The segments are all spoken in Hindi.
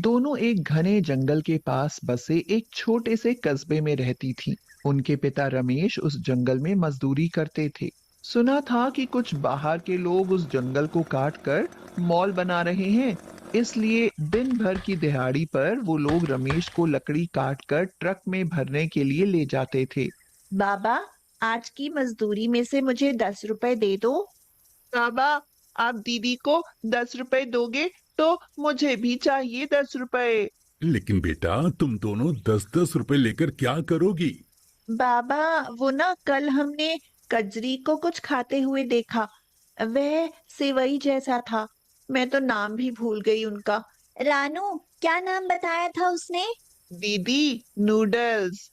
दोनों एक घने जंगल के पास बसे एक छोटे से कस्बे में रहती थीं। उनके पिता रमेश उस जंगल में मजदूरी करते थे। सुना था कि कुछ बाहर के लोग उस जंगल को काट कर मॉल बना रहे हैं, इसलिए दिन भर की दिहाड़ी पर वो लोग रमेश को लकड़ी काट कर ट्रक में भरने के लिए ले जाते थे। बाबा, आज की मजदूरी में से मुझे 10 रुपए दे दो। बाबा, आप दीदी को 10 रुपए दोगे तो मुझे भी चाहिए 10 रुपए। लेकिन बेटा, तुम दोनों 10-10 रुपए लेकर क्या करोगी? बाबा, वो ना कल हमने कजरी को कुछ खाते हुए देखा। वह सेवई जैसा था। मैं तो नाम भी भूल गई उनका। रानू, क्या नाम बताया था उसने? दीदी, नूडल्स।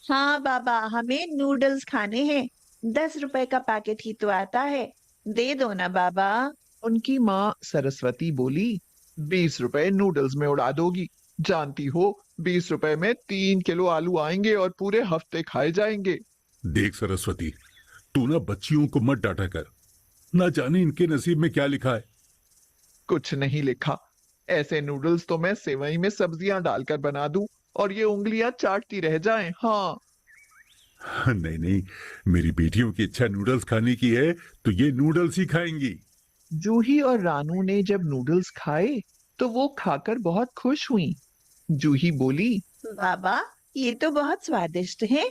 हाँ बाबा, हमें नूडल्स खाने हैं। 10 रुपए का पैकेट ही तो आता है। दे दो ना बाबा। उनकी माँ सरस्वती बोली, 20 रुपए नूडल्स में उड़ा दोगी? जानती हो, 20 रुपए में 3 किलो आलू आएंगे और पूरे हफ्ते खाए जाएंगे। देख सरस्वती, तू ना बच्चियों को मत डांटा कर। ना जाने इनके नसीब में क्या लिखा है। कुछ नहीं लिखा। ऐसे नूडल्स तो मैं सेवई में सब्जियां डालकर बना दूं और ये उंगलियां चाटती रह जाएं। हाँ। नहीं नहीं, मेरी बेटियों की इच्छा नूडल्स खाने की है तो ये नूडल्स ही खाएंगी। जूही और रानू ने जब नूडल्स खाए तो वो खाकर बहुत खुश हुई। जूही बोली, बाबा, ये तो बहुत स्वादिष्ट है।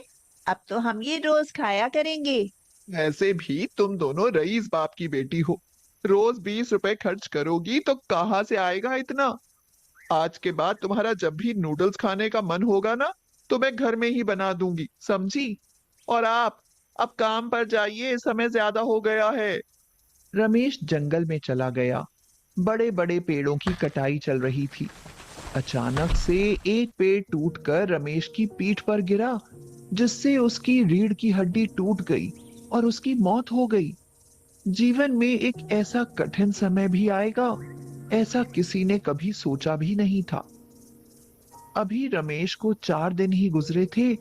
अब तो हम ये रोज खाया करेंगे। ऐसे भी तुम दोनों रईस बाप की बेटी हो। रोज 20 रुपए खर्च करोगी तो कहाँ से आएगा इतना? आज के बाद तुम्हारा जब भी नूडल्स खाने का मन होगा ना, तो मैं घर में ही बना दूंगी, समझी? और आप अब काम पर जाइए, समय ज्यादा हो गया है। रमेश जंगल में चला गया। बड़े बड़े पेड़ों की कटाई चल रही थी। अचानक से एक पेड़ टूटकर रमेश की पीठ पर गिरा, जिससे उसकी रीढ़ की हड्डी टूट गई और उसकी मौत हो गई। जीवन में एक ऐसा कठिन समय भी आएगा, ऐसा किसी ने कभी सोचा भी नहीं था। अभी रमेश को 4 दिन ही गुजरे थे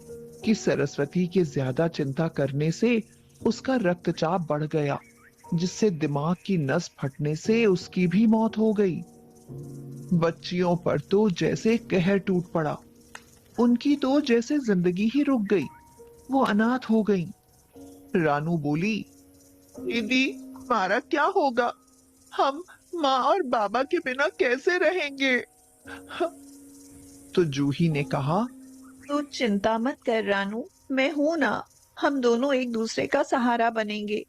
कि सरस्वती के ज्यादा चिंता करने से उसका रक्तचाप बढ़ गया, जिससे दिमाग की नस फटने से उसकी भी मौत हो गई। बच्चियों पर तो जैसे कहर टूट पड़ा। उनकी तो जैसे जिंदगी ही रुक गई। वो अनाथ हो गई। रानू बोली, दीदी, हमारा क्या होगा? हम माँ और बाबा के बिना कैसे रहेंगे? तो जूही ने कहा, तू चिंता मत कर रानू, मैं हूं ना। हम दोनों एक दूसरे का सहारा बनेंगे।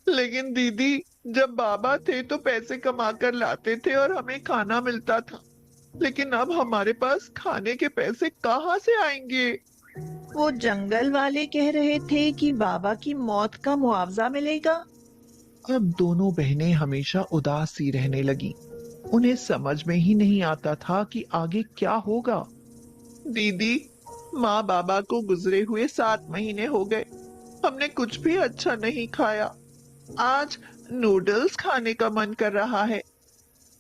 लेकिन दीदी, जब बाबा थे तो पैसे कमा कर लाते थे और हमें खाना मिलता था। लेकिन अब हमारे पास खाने के पैसे कहाँ से आएंगे? वो जंगल वाले कह रहे थे कि बाबा की मौत का मुआवजा मिलेगा। अब दोनों बहनें हमेशा उदास सी रहने लगी। उन्हें समझ में ही नहीं आता था कि आगे क्या होगा। दीदी, माँ बाबा को गुजरे हुए 7 महीने हो गए। हमने कुछ भी अच्छा नहीं खाया। आज नूडल्स खाने का मन कर रहा है।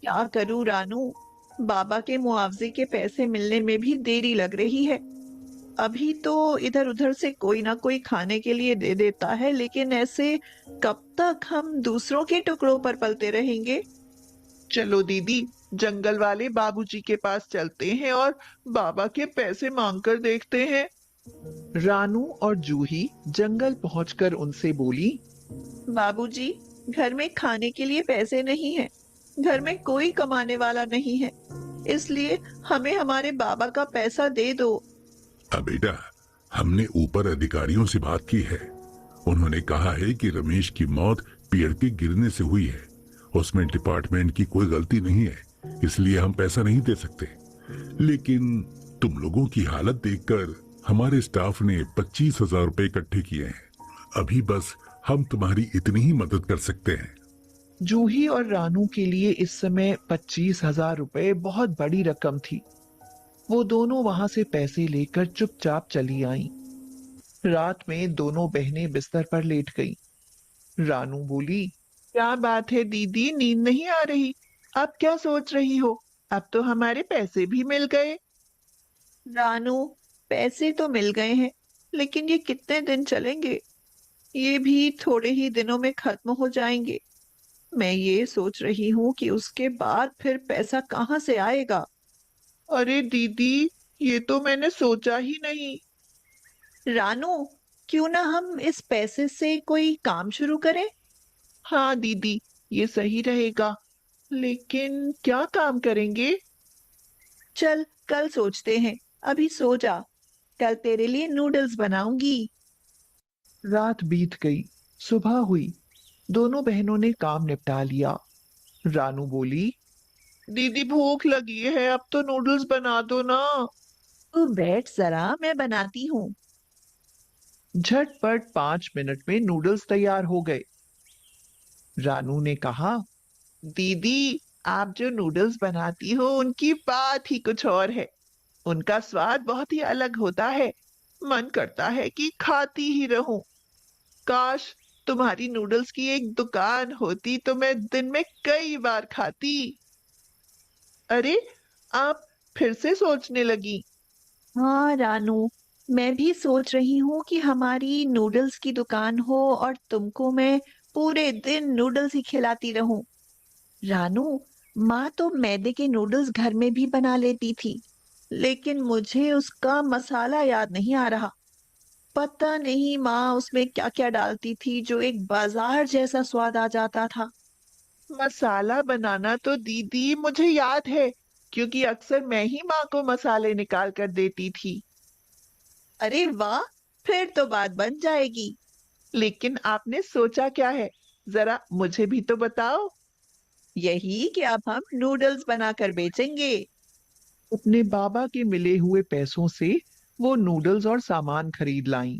क्या करूं रानू, बाबा के मुआवजे के पैसे मिलने में भी देरी लग रही है। अभी तो इधर उधर से कोई ना कोई खाने के लिए दे देता है, लेकिन ऐसे कब तक हम दूसरों के टुकड़ों पर पलते रहेंगे? चलो दीदी, जंगल वाले बाबूजी के पास चलते हैं और बाबा के पैसे मांग कर देखते हैं। रानू और जूही जंगल पहुंचकर उनसे बोली, बाबूजी, घर में खाने के लिए पैसे नहीं है। घर में कोई कमाने वाला नहीं है, इसलिए हमें हमारे बाबा का पैसा दे दो। अब बेटा, हमने ऊपर अधिकारियों से बात की है। उन्होंने कहा है कि रमेश की मौत पेड़ के गिरने से हुई है। उसमें डिपार्टमेंट की कोई गलती नहीं है, इसलिए हम पैसा नहीं दे सकते। लेकिन तुम लोगों की हालत देखकर हमारे स्टाफ ने 25,000 रुपए इकट्ठे किए हैं। अभी बस हम तुम्हारी इतनी ही मदद कर सकते हैं। जूही और रानू के लिए इस समय 25,000 रुपए बहुत बड़ी रकम थी। वो दोनों वहां से पैसे लेकर चुपचाप चली आईं। रात में दोनों बहनें बिस्तर पर लेट गईं। रानू बोली, क्या बात है दीदी, नींद नहीं आ रही? अब क्या सोच रही हो? अब तो हमारे पैसे भी मिल गए। रानू, पैसे तो मिल गए हैं, लेकिन ये कितने दिन चलेंगे? ये भी थोड़े ही दिनों में खत्म हो जाएंगे। मैं ये सोच रही हूँ कि उसके बाद फिर पैसा कहाँ से आएगा। अरे दीदी, ये तो मैंने सोचा ही नहीं। रानू, क्यों ना हम इस पैसे से कोई काम शुरू करें? हाँ दीदी, ये सही रहेगा। लेकिन क्या काम करेंगे? चल कल सोचते हैं, अभी सो जा। कल तेरे लिए नूडल्स बनाऊंगी। रात बीत गई, सुबह हुई। दोनों बहनों ने काम निपटा लिया। रानू बोली, दीदी भूख लगी है, अब तो नूडल्स बना दो ना। तू बैठ जरा, मैं बनाती हूँ। झटपट 5 मिनट में नूडल्स तैयार हो गए। रानू ने कहा, दीदी, आप जो नूडल्स बनाती हो उनकी बात ही कुछ और है। उनका स्वाद बहुत ही अलग होता है। मन करता है कि खाती ही रहूं। काश तुम्हारी नूडल्स की एक दुकान होती तो मैं दिन में कई बार खाती। अरे, आप फिर से सोचने लगी? हाँ रानू, मैं भी सोच रही हूँ कि हमारी नूडल्स की दुकान हो और तुमको मैं पूरे दिन नूडल्स ही खिलाती रहूं। रानू, माँ तो मैदे के नूडल्स घर में भी बना लेती थी, लेकिन मुझे उसका मसाला याद नहीं आ रहा। पता नहीं माँ उसमें क्या क्या डालती थी जो एक बाजार जैसा स्वाद आ जाता था। मसाला बनाना तो दीदी मुझे याद है, क्योंकि अक्सर मैं ही माँ को मसाले निकाल कर देती थी। अरे वाह, फिर तो बात बन जाएगी। लेकिन आपने सोचा क्या है? जरा मुझे भी तो बताओ। यही कि अब हम नूडल्स बनाकर बेचेंगे। अपने बाबा के मिले हुए पैसों से वो नूडल्स और सामान खरीद लाईं।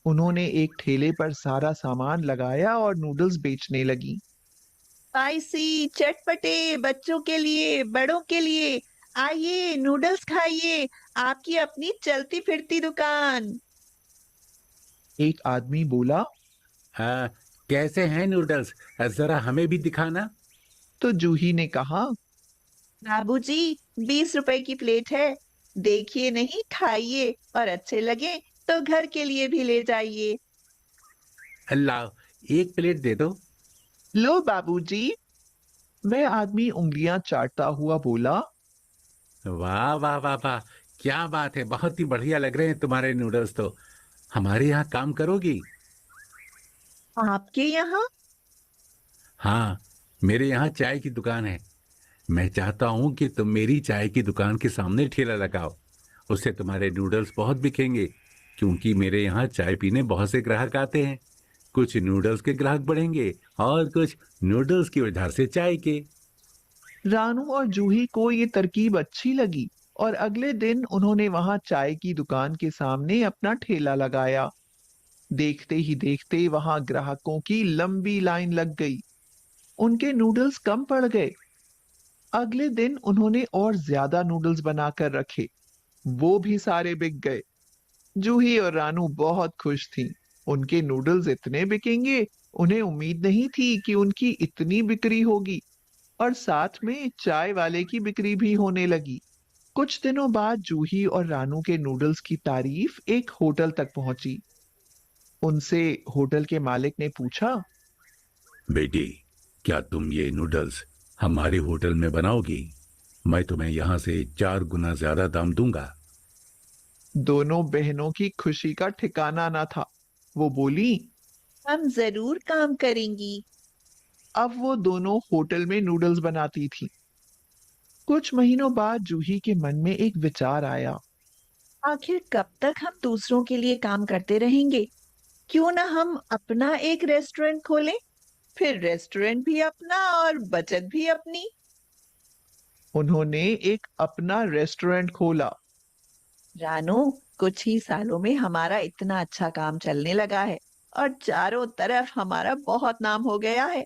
उन्होंने एक ठेले पर सारा सामान लगाया और नूडल्स बेचने लगी। स्पाइसी चटपटे, बच्चों के लिए बड़ों के लिए। आइए नूडल्स खाइए, आपकी अपनी चलती फिरती दुकान। एक आदमी बोला, हाँ, कैसे हैं नूडल्स? जरा हमें भी दिखाना। तो जूही ने कहा, बाबूजी, 20 रुपए की प्लेट है। देखिए नहीं, खाइए और अच्छे लगे तो घर के लिए भी ले जाइए। लाओ, एक प्लेट दे दो। लो बाबूजी। वह आदमी उंगलियां चाटता हुआ बोला, वाह वाह वाह वाह, क्या बात है, बहुत ही बढ़िया लग रहे हैं तुम्हारे नूडल्स तो। हमारे यहाँ काम करोगी? आपके यहाँ? हाँ, मेरे यहाँ चाय की दुकान है। मैं चाहता हूँ कि तुम मेरी चाय की दुकान के सामने ठेला लगाओ। उससे तुम्हारे नूडल्स बहुत बिकेंगे, क्योंकि मेरे यहाँ चाय पीने बहुत से ग्राहक आते हैं। कुछ नूडल्स के ग्राहक बढ़ेंगे और कुछ नूडल्स की वजह से चाय के। रानू और जूही को ये तरकीब अच्छी लगी और अगले दिन उन्होंने वहां चाय की दुकान के सामने अपना ठेला लगाया। देखते ही देखते वहां ग्राहकों की लंबी लाइन लग गई। उनके नूडल्स कम पड़ गए। अगले दिन उन्होंने और ज्यादा नूडल्स बनाकर रखे। वो भी सारे बिक गए। जूही और रानू बहुत खुश थीं। उनके नूडल्स इतने बिकेंगे, उन्हें उम्मीद नहीं थी कि उनकी इतनी बिक्री होगी। और साथ में चाय वाले की बिक्री भी होने लगी। कुछ दिनों बाद जूही और रानू के नूडल्स की तारीफ एक होटल तक पहुंची। उनसे होटल के मालिक ने पूछा, बेटी, क्या तुम ये नूडल्स हमारे होटल में बनाओगी? मैं तुम्हें यहाँ से 4 गुना ज्यादा दाम दूंगा। दोनों बहनों की खुशी का ठिकाना ना था। वो बोली, हम जरूर काम करेंगी। अब वो दोनों होटल में नूडल्स बनाती थी। कुछ महीनों बाद जूही के मन में एक विचार आया। आखिर कब तक हम दूसरों के लिए काम करते रहेंगे? क्यों ना हम अपना एक रेस्टोरेंट खोलें, फिर रेस्टोरेंट भी अपना और बचत भी अपनी। उन्होंने एक अपना रेस्टोरेंट खोला। रानू, कुछ ही सालों में हमारा इतना अच्छा काम चलने लगा है और चारों तरफ हमारा बहुत नाम हो गया है।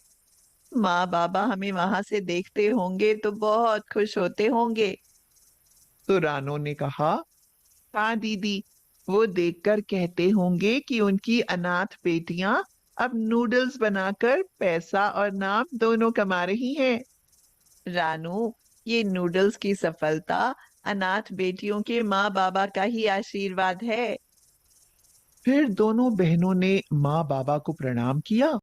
माँ बाबा हमें वहां से देखते होंगे तो बहुत खुश होते होंगे। तो रानू ने कहा, हाँ दीदी, वो देखकर कहते होंगे कि उनकी अनाथ बेटियां अब नूडल्स बनाकर पैसा और नाम दोनों कमा रही हैं। रानू, ये नूडल्स की सफलता अनाथ बेटियों के माँ बाबा का ही आशीर्वाद है। फिर दोनों बहनों ने माँ बाबा को प्रणाम किया